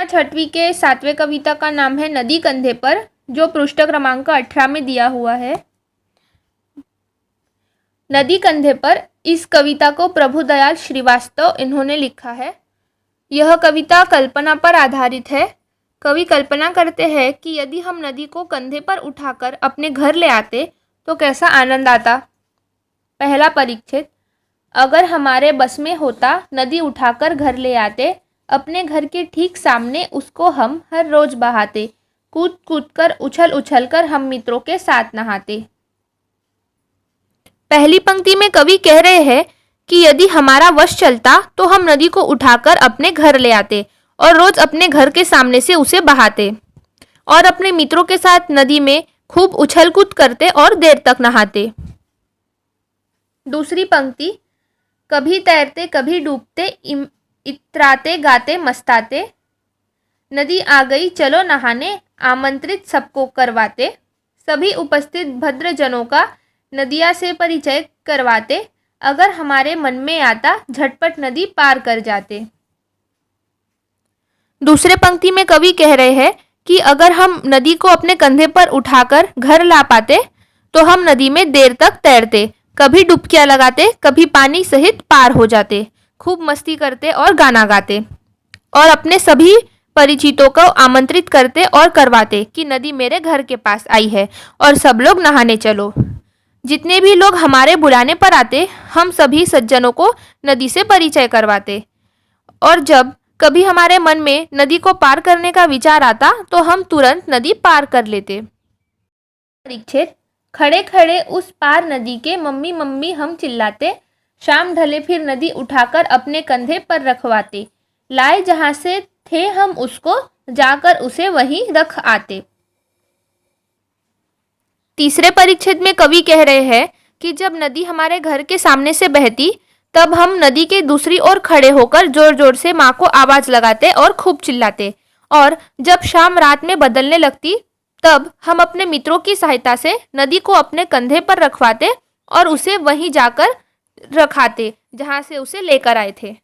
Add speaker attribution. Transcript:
Speaker 1: छठवीं के 7वें कविता का नाम है नदी कंधे पर, जो पृष्ठ क्रमांक 18 में दिया हुआ है। नदी कंधे पर इस कविता को प्रभुदयाल श्रीवास्तव इन्होंने लिखा है। यह कविता कल्पना पर आधारित है। कवि कल्पना करते हैं कि यदि हम नदी को कंधे पर उठाकर अपने घर ले आते तो कैसा आनंद आता। पहला परिच्छेद। अगर हमारे बस में होता नदी उठाकर घर ले आते, अपने घर के ठीक सामने उसको हम हर रोज बहाते, कूद कूद कर उछल उछल कर हम मित्रों के साथ नहाते। पहली पंक्ति में कवि कह रहे हैं कि यदि हमारा वश चलता तो हम नदी को उठाकर अपने घर ले आते और रोज अपने घर के सामने से उसे बहाते और अपने मित्रों के साथ नदी में खूब उछल कूद करते और देर तक नहाते। दूसरी पंक्ति। कभी तैरते कभी डूबते, इतराते गाते मस्ताते, नदी आ गई चलो नहाने, आमंत्रित सबको करवाते, सभी उपस्थित भद्रजनों का नदिया से परिचय करवाते, अगर हमारे मन में आता झटपट नदी पार कर जाते। दूसरे पंक्ति में कवि कह रहे हैं कि अगर हम नदी को अपने कंधे पर उठाकर घर ला पाते तो हम नदी में देर तक तैरते, कभी डुबकियां लगाते, कभी पानी सहित पार हो जाते, खूब मस्ती करते और गाना गाते और अपने सभी परिचितों को आमंत्रित करते और करवाते कि नदी मेरे घर के पास आई है और सब लोग नहाने चलो। जितने भी लोग हमारे बुलाने पर आते, हम सभी सज्जनों को नदी से परिचय करवाते और जब कभी हमारे मन में नदी को पार करने का विचार आता तो हम तुरंत नदी पार कर लेते। परिच्छेद। खड़े खड़े उस पार नदी के मम्मी मम्मी हम चिल्लाते, शाम ढले फिर नदी उठाकर अपने कंधे पर रखवाते, लाए जहाँ से थे हम उसको जाकर उसे वहीं रख आते। तीसरे परिच्छेद में कवि कह रहे हैं कि जब नदी हमारे घर के सामने से बहती तब हम नदी के दूसरी ओर खड़े होकर जोर जोर से माँ को आवाज लगाते और खूब चिल्लाते, और जब शाम रात में बदलने लगती तब हम अपने मित्रों की सहायता से नदी को अपने कंधे पर रखवाते और उसे वहीं जाकर रखाते जहाँ से उसे लेकर आए थे।